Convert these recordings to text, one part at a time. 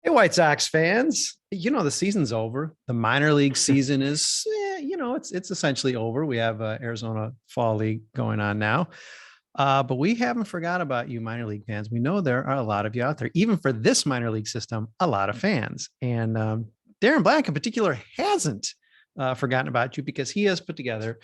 Hey, White Sox fans, the season's over. The minor league season is, it's essentially over. We have Arizona Fall League going on now. But we haven't forgot about you minor league fans. We know there are a lot of you out there, even for this minor league system, a lot of fans. And Darren Black in particular hasn't forgotten about you because he has put together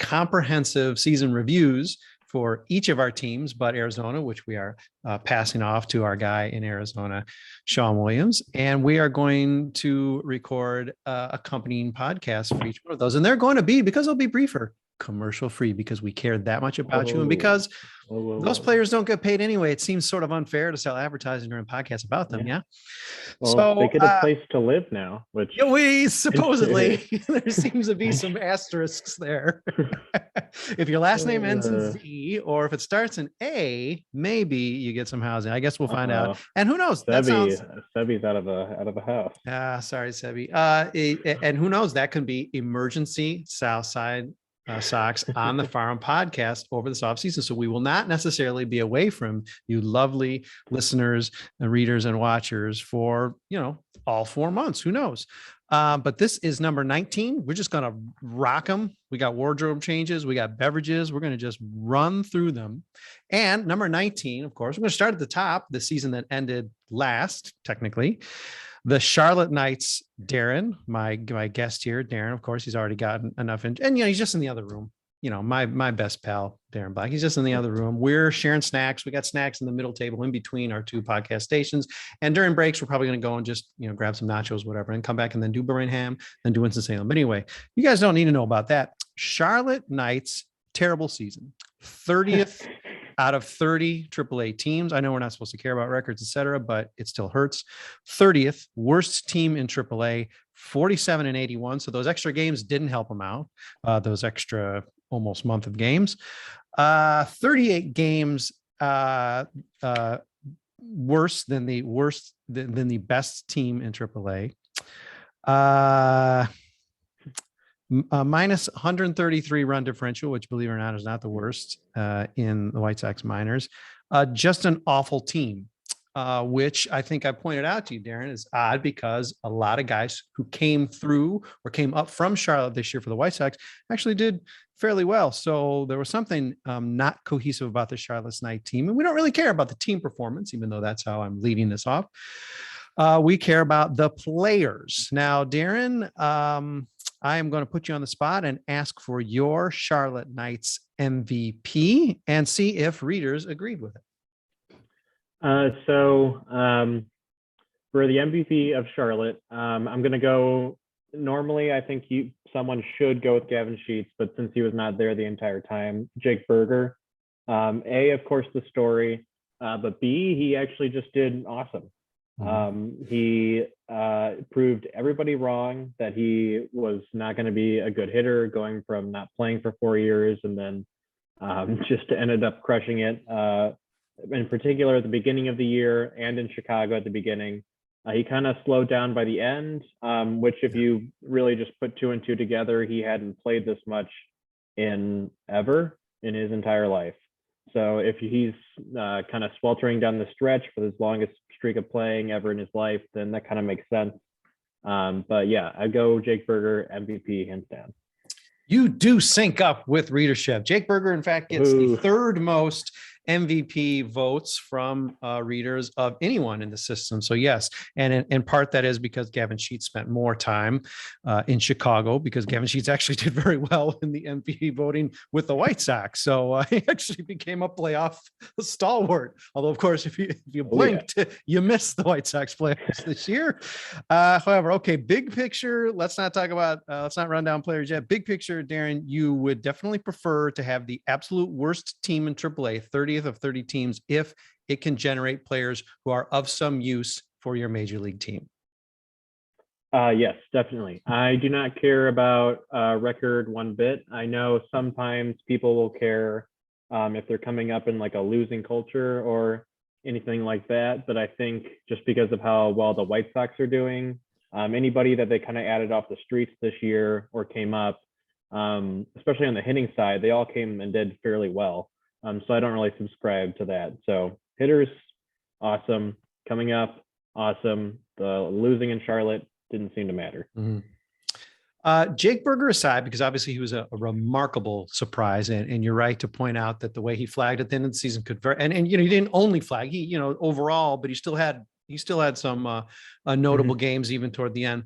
comprehensive season reviews for each of our teams, but Arizona, which we are passing off to our guy in Arizona, Sean Williams. And we are going to record accompanying podcasts for each one of those. And they're going to be, because they'll be briefer, commercial free, because we care that much about you. And because those players don't get paid anyway, it seems sort of unfair to sell advertising during podcasts about them. Yeah. Well, So they get a place to live now, which we supposedly there seems to be some asterisks there. If your last name ends in Z or if it starts in A, maybe you get some housing. I guess we'll find out. And who knows? Sebi's out of a house. Sorry, Sebi. And who knows? That can be emergency Southside Sox on the Farm podcast over this offseason. So we will not necessarily be away from you lovely listeners and readers and watchers for, all 4 months. Who knows? But this is number 19. We're just going to rock them. We got wardrobe changes. We got beverages. We're going to just run through them. And number 19, of course, we're going to start at the top, the season that ended last, technically. The Charlotte Knights, Darren, my guest here, Darren, of course, he's already gotten enough. And he's just in the other room. My best pal, Darren Black, he's just in the other room. We're sharing snacks. We got snacks in the middle table in between our two podcast stations. And during breaks, we're probably going to go and just, grab some nachos, whatever, and come back and then do Birmingham, then do Winston-Salem. But anyway, you guys don't need to know about that. Charlotte Knights, terrible season. 30th out of 30 AAA teams. I know we're not supposed to care about records, et cetera, but it still hurts. 30th worst team in AAA, 47-81. So those extra games didn't help them out. Those extra almost month of games. 38 games worse than the best team in AAA. Minus 133 run differential, which, believe it or not, is not the worst in the White Sox minors. Just an awful team, which I think I pointed out to you, Darren, is odd because a lot of guys who came through or came up from Charlotte this year for the White Sox actually did fairly well. So there was something not cohesive about the Charlotte Knights team. And we don't really care about the team performance, even though that's how I'm leading this off. We care about the players. Now, Darren, I am going to put you on the spot and ask for your Charlotte Knights MVP and see if readers agreed with it. So for the MVP of Charlotte, I'm going to go. Normally, I think someone should go with Gavin Sheets, but since he was not there the entire time, Jake Berger. A, of course, the story, but B, he actually just did awesome. He proved everybody wrong that he was not going to be a good hitter, going from not playing for 4 years and then just ended up crushing it. In particular, at the beginning of the year and in Chicago at the beginning, he kind of slowed down by the end, which if you really just put 2 and 2 together, he hadn't played this much in his entire life. So if he's kind of sweltering down the stretch for his longest streak of playing ever in his life, then that kind of makes sense. But yeah, I go Jake Berger, MVP, hands down. You do sync up with readership. Jake Berger, in fact, gets the third most MVP votes from readers of anyone in the system. So yes, and in part that is because Gavin Sheets spent more time in Chicago, because Gavin Sheets actually did very well in the MVP voting with the White Sox. So he actually became a playoff stalwart. Although, of course, if you blinked, you missed the White Sox playoffs this year. However, okay, big picture. Let's not run down players yet. Big picture, Darren, you would definitely prefer to have the absolute worst team in AAA, 30th of 30 teams, if it can generate players who are of some use for your major league team. Yes, definitely. I do not care about record one bit. I know sometimes people will care if they're coming up in like a losing culture or anything like that. But I think just because of how well the White Sox are doing, anybody that they kind of added off the streets this year or came up, especially on the hitting side, they all came and did fairly well. So I don't really subscribe to that. So hitters, awesome. Coming up, awesome. the losing in Charlotte didn't seem to matter. Mm-hmm. Jake Berger aside, because obviously he was a remarkable surprise, and you're right to point out that the way he flagged at the end of the season could and he didn't only flag, he overall, but he still had some notable games even toward the end.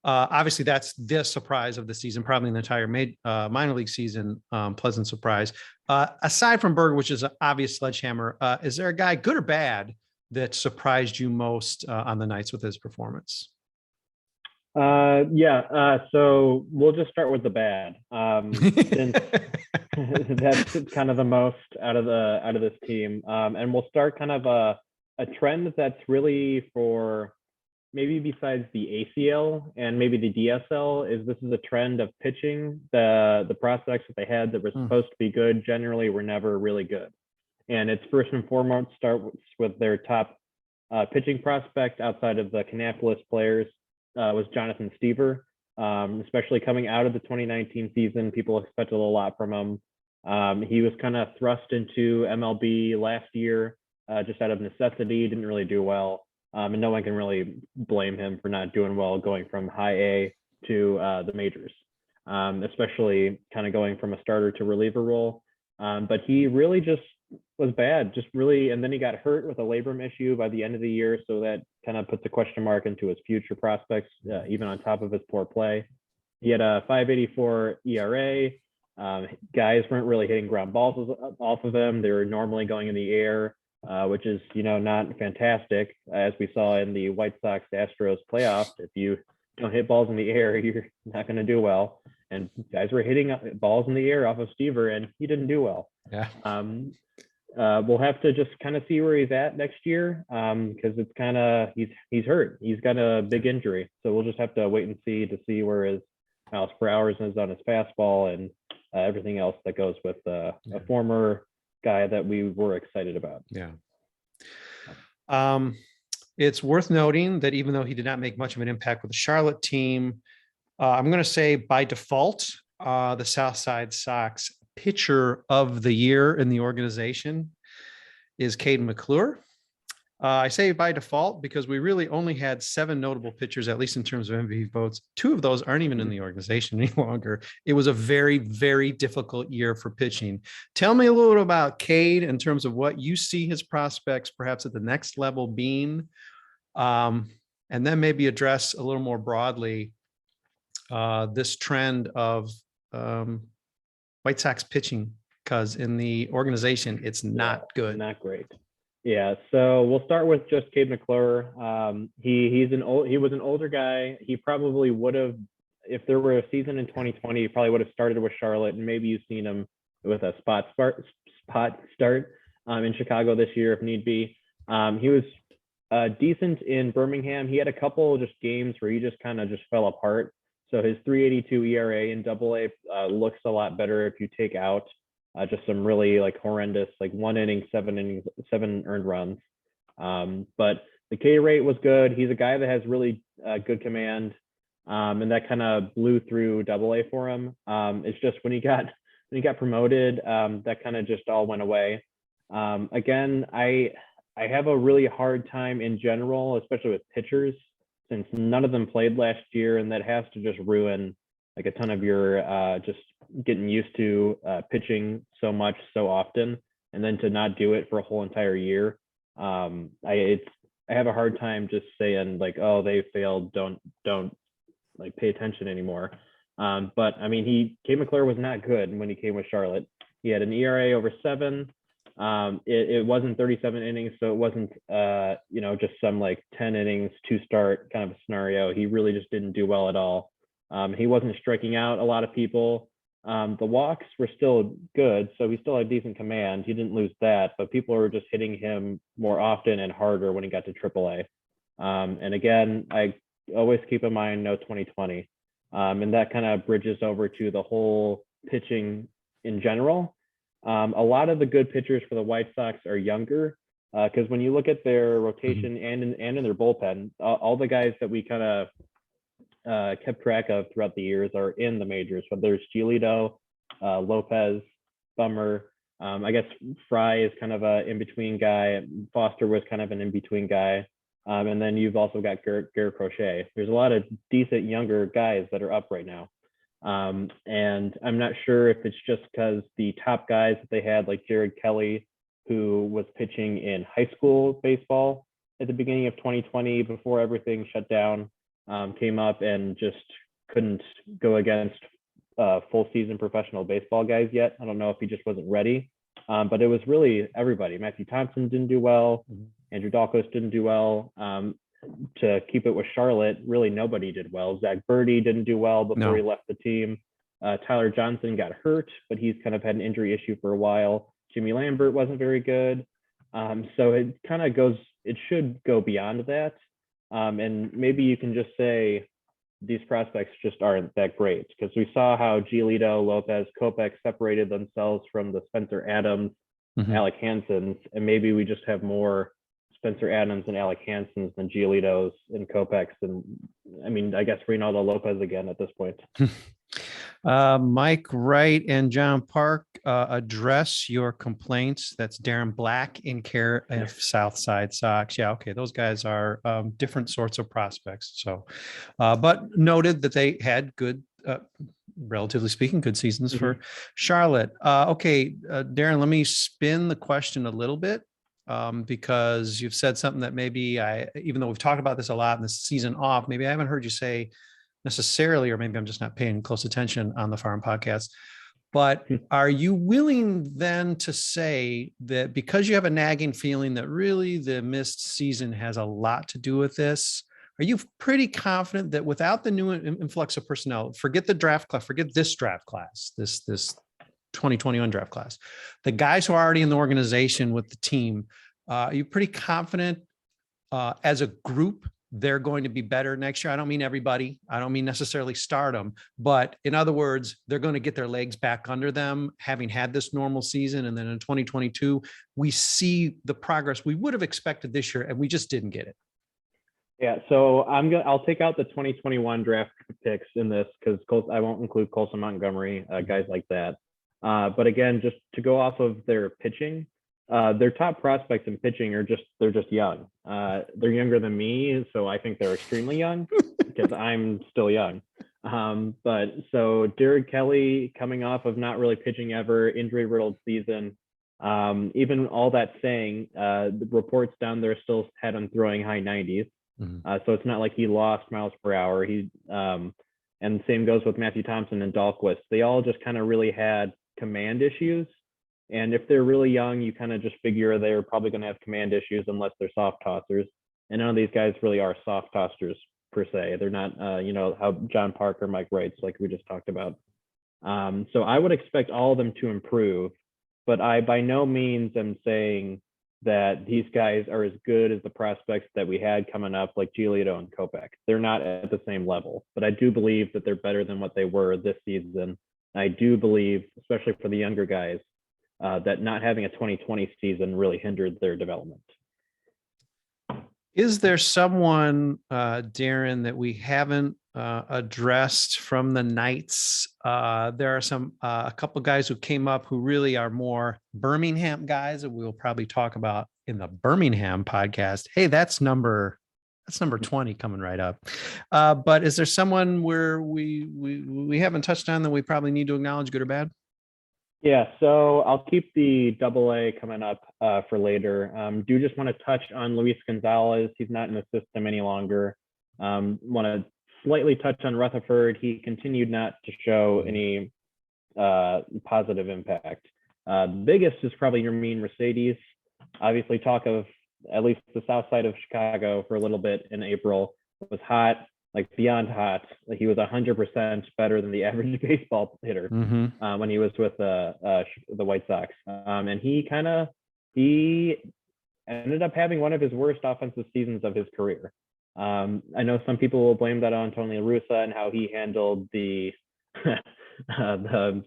Obviously that's the surprise of the season, probably in the entire minor league season. Pleasant surprise. Aside from Berger, which is an obvious sledgehammer, is there a guy, good or bad, that surprised you most on the Knights with his performance? So we'll just start with the bad. Since that's kind of the most out of this team. And we'll start kind of a trend that's really for maybe besides the ACL and maybe the DSL, is this is a trend of pitching. The prospects that they had that were supposed to be good generally were never really good. And it's first and foremost starts with their top pitching prospect outside of the Kannapolis players. Was Jonathan Stever, especially coming out of the 2019 season. People expected a lot from him. He was kind of thrust into MLB last year just out of necessity, didn't really do well. And no one can really blame him for not doing well going from high A to the majors, especially kind of going from a starter to reliever role. But he really just was bad, and then he got hurt with a labrum issue by the end of the year, so that kind of puts a question mark into his future prospects, even on top of his poor play. He had a 5.84 ERA. Guys weren't really hitting ground balls off of him. They were normally going in the air, which is not fantastic, as we saw in the White Sox Astros playoff. If you don't hit balls in the air, you're not going to do well. And guys were hitting balls in the air off of Stever, and he didn't do well. Yeah. We'll have to just kind of see where he's at next year, because it's kind of he's hurt. He's got a big injury, so we'll just have to wait and see where his miles per hour is on his fastball and everything else that goes with a former guy that we were excited about. Yeah. It's worth noting that even though he did not make much of an impact with the Charlotte team, I'm going to say by default, the Southside Sox pitcher of the year in the organization is Kade Mcclure. I say by default because we really only had 7 notable pitchers, at least in terms of MVP votes. 2 of those aren't even in the organization any longer. It was a very, very difficult year for pitching. Tell me a little bit about Kade in terms of what you see his prospects perhaps at the next level being, and then maybe address a little more broadly this trend of White Sox pitching, because in the organization, it's not good. Not great. Yeah, so we'll start with just Kade Mcclure. He was an older guy. He probably would have, if there were a season in 2020, he probably would have started with Charlotte, and maybe you've seen him with a spot start in Chicago this year if need be. He was decent in Birmingham. He had a couple just games where he just kind of fell apart. So his 3.82 ERA in AA looks a lot better if you take out just some really horrendous 1 inning, 7 earned runs. But the K rate was good. He's a guy that has really good command, and that kind of blew through AA for him. It's just when he got promoted, that kind of just all went away. Again, I have a really hard time in general, especially with pitchers, since none of them played last year, and that has to just ruin a ton of your just getting used to pitching so much so often, and then to not do it for a whole entire year. I have a hard time just saying oh, they failed, don't pay attention anymore. But I mean, Kade Mcclure was not good when he came with Charlotte. He had an ERA over 7. It wasn't 37 innings, so it wasn't just some 10 innings 2-start kind of a scenario. He really just didn't do well at all. He wasn't striking out a lot of people. The walks were still good, so he still had decent command. He didn't lose that, but people were just hitting him more often and harder when he got to AAA. And again, I always keep in mind no 2020, and that kind of bridges over to the whole pitching in general. A lot of the good pitchers for the White Sox are younger, because when you look at their rotation and in their bullpen, all the guys that we kind of kept track of throughout the years are in the majors. So there's Giolito, Lopez, Bummer. I guess Fry is kind of a in-between guy. Foster was kind of an in-between guy. And then you've also got Garrett Crochet. There's a lot of decent younger guys that are up right now. And I'm not sure if it's just because the top guys that they had, like Jared Kelly, who was pitching in high school baseball at the beginning of 2020 before everything shut down, came up and just couldn't go against full season professional baseball guys yet. I don't know if he just wasn't ready, but it was really everybody. Matthew Thompson didn't do well. Andrew Dalkos didn't do well. To keep it with Charlotte, really nobody did well. Zach Birdie didn't do well before he left the team. Tyler Johnson got hurt, but he's kind of had an injury issue for a while. Jimmy Lambert wasn't very good. So it kind of goes, it should go beyond that. And maybe you can just say these prospects just aren't that great, because we saw how Giolito, Lopez, Kopech separated themselves from the Spencer Adams, Alec Hansons, and maybe we just have more Spencer Adams and Alec Hansons than Giolitos and Kopechs, and I mean, I guess Reynaldo Lopez again at this point. Mike Wright and John Parke, address your complaints. That's Darren Black in care of Southside Sox. Yeah, okay, those guys are different sorts of prospects. So, but noted that they had good, relatively speaking, good seasons for Charlotte. Okay, Darren, let me spin the question a little bit. Because you've said something that maybe even though we've talked about this a lot in the season off, maybe I haven't heard you say necessarily, or maybe I'm just not paying close attention on the Farm Podcast. But are you willing then to say that because you have a nagging feeling that really the missed season has a lot to do with this, are you pretty confident that without the new influx of personnel, forget the draft class, forget this draft class, this 2021 draft class, the guys who are already in the organization with the team, are you pretty confident as a group they're going to be better next year? I don't mean everybody. I don't mean necessarily stardom, but in other words, they're going to get their legs back under them, having had this normal season. And then in 2022, we see the progress we would have expected this year, and we just didn't get it. Yeah, so I'll take out the 2021 draft picks in this, because I won't include Colson Montgomery, guys like that. But again, just to go off of their pitching, their top prospects in pitching they're just young. They're younger than me, so I think they're extremely young because I'm still young. But so Jared Kelly, coming off of not really pitching ever, injury-riddled season, even all that saying, the reports down there still had him throwing high 90s. So it's not like he lost miles per hour. And the same goes with Matthew Thompson and Dahlquist. They all just kind of really had command issues. And if they're really young, you kind of just figure they're probably going to have command issues unless they're soft tossers. And none of these guys really are soft tossers per se. They're not, how John Parke or Mike Wrights, like we just talked about. So I would expect all of them to improve, but I by no means am saying that these guys are as good as the prospects that we had coming up, like Giolito and Kopech. They're not at the same level, but I do believe that they're better than what they were this season. I do believe, especially for the younger guys, that not having a 2020 season really hindered their development. Is there someone, Darren, that we haven't addressed from the Knights? There are a couple guys who came up who really are more Birmingham guys that we'll probably talk about in the Birmingham podcast. Hey, that's number 20 coming right up. But is there someone where we haven't touched on that we probably need to acknowledge, good or bad? Yeah, so I'll keep the AA coming up for later. Do just want to touch on Luis Gonzalez. He's not in the system any longer. Want to slightly touch on Rutherford. He continued not to show any positive impact. The biggest is probably Yermín Mercedes. Obviously, talk of at least the south side of Chicago for a little bit in April. It was hot, like beyond hot. Like he was 100% better than the average baseball hitter when he was with the White Sox. And he ended up having one of his worst offensive seasons of his career. I know some people will blame that on Tony La Russa and how he handled the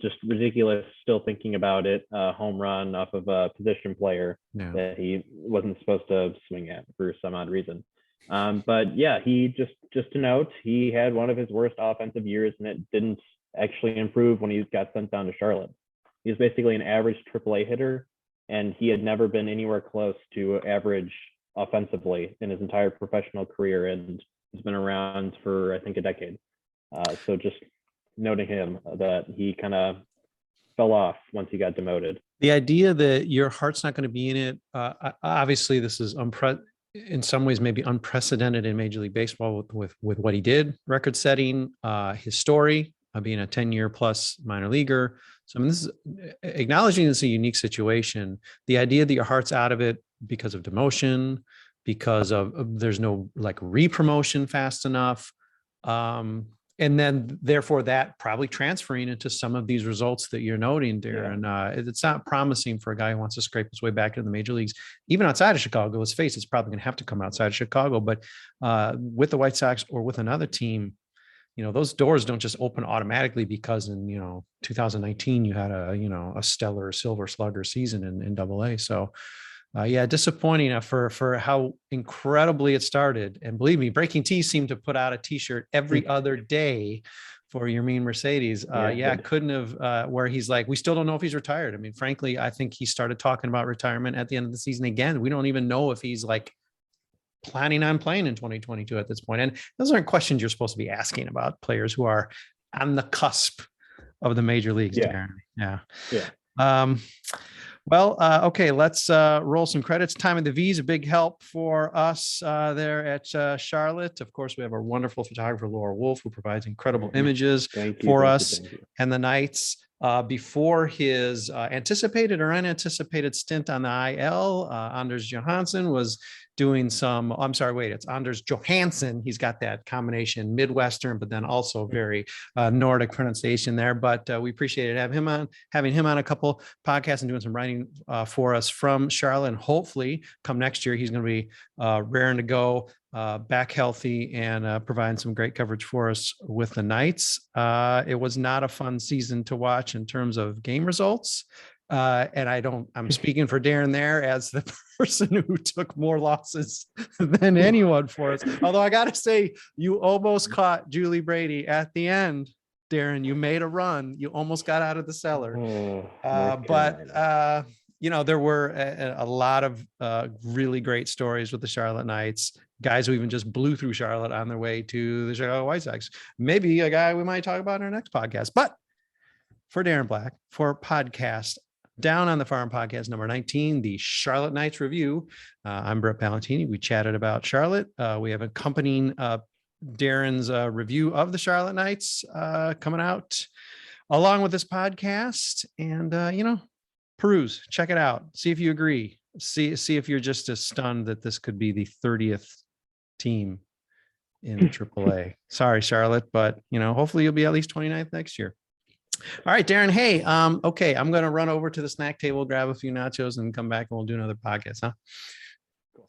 just ridiculous, still thinking about it, home run off of a position player that he wasn't supposed to swing at for some odd reason. But yeah, he just to note, he had one of his worst offensive years, and it didn't actually improve when he got sent down to Charlotte. He was basically an average AAA hitter, and he had never been anywhere close to average offensively in his entire professional career, and he's been around for, I think, a decade. So just noting him that he kind of fell off once he got demoted. The idea that your heart's not going to be in it, obviously this is in some ways maybe unprecedented in Major League Baseball with what he did, record setting, his story, being a 10-year plus minor leaguer. So I mean, this is acknowledging this is a unique situation. The idea that your heart's out of it because of demotion, because of there's no like re-promotion fast enough. And then therefore that probably transferring into some of these results that you're noting, Darren. It's not promising for a guy who wants to scrape his way back into the major leagues, even outside of Chicago. Let's face it, it's probably going to have to come outside of Chicago, but with the White Sox or with another team, you know, those doors don't just open automatically because in, 2019, you had a stellar silver slugger season in Double-A. So disappointing for how incredibly it started. And believe me, Breaking Tea seemed to put out a t-shirt every other day for Yermín Mercedes. Couldn't have, where he's like, we still don't know if he's retired. I mean, frankly, I think he started talking about retirement at the end of the season again. We don't even know if he's like planning on playing in 2022 at this point. And those aren't questions you're supposed to be asking about players who are on the cusp of the major leagues, Darren. Okay, let's roll some credits. Time of the V is a big help for us there at Charlotte. Of course, we have our wonderful photographer, Laura Wolf, who provides incredible images for us and the Knights. Before his anticipated or unanticipated stint on the IL, Anders Johansson was doing it's Anders Johansson. He's got that combination Midwestern, but then also very Nordic pronunciation there. But we appreciated having him on a couple podcasts and doing some writing for us from Charlotte. And hopefully come next year, he's going to be raring to go, back healthy and providing some great coverage for us with the Knights. It was not a fun season to watch in terms of game results. And I'm speaking for Darren there as the person who took more losses than anyone for us. Although I got to say, you almost caught Julie Brady at the end, Darren. You made a run. You almost got out of the cellar. There were a lot of really great stories with the Charlotte Knights, guys who even just blew through Charlotte on their way to the Chicago White Sox. Maybe a guy we might talk about in our next podcast. But for Darren Black, for podcast Down on the Farm podcast number 19, the Charlotte Knights review. I'm Brett Ballantini. We chatted about Charlotte. We have accompanying Darren's review of the Charlotte Knights coming out along with this podcast. And, peruse, check it out. See if you agree. See if you're just as stunned that this could be the 30th team in AAA. Sorry, Charlotte, but, hopefully you'll be at least 29th next year. All right, Darren. Hey, okay, I'm going to run over to the snack table, grab a few nachos and come back and we'll do another podcast, huh? Cool.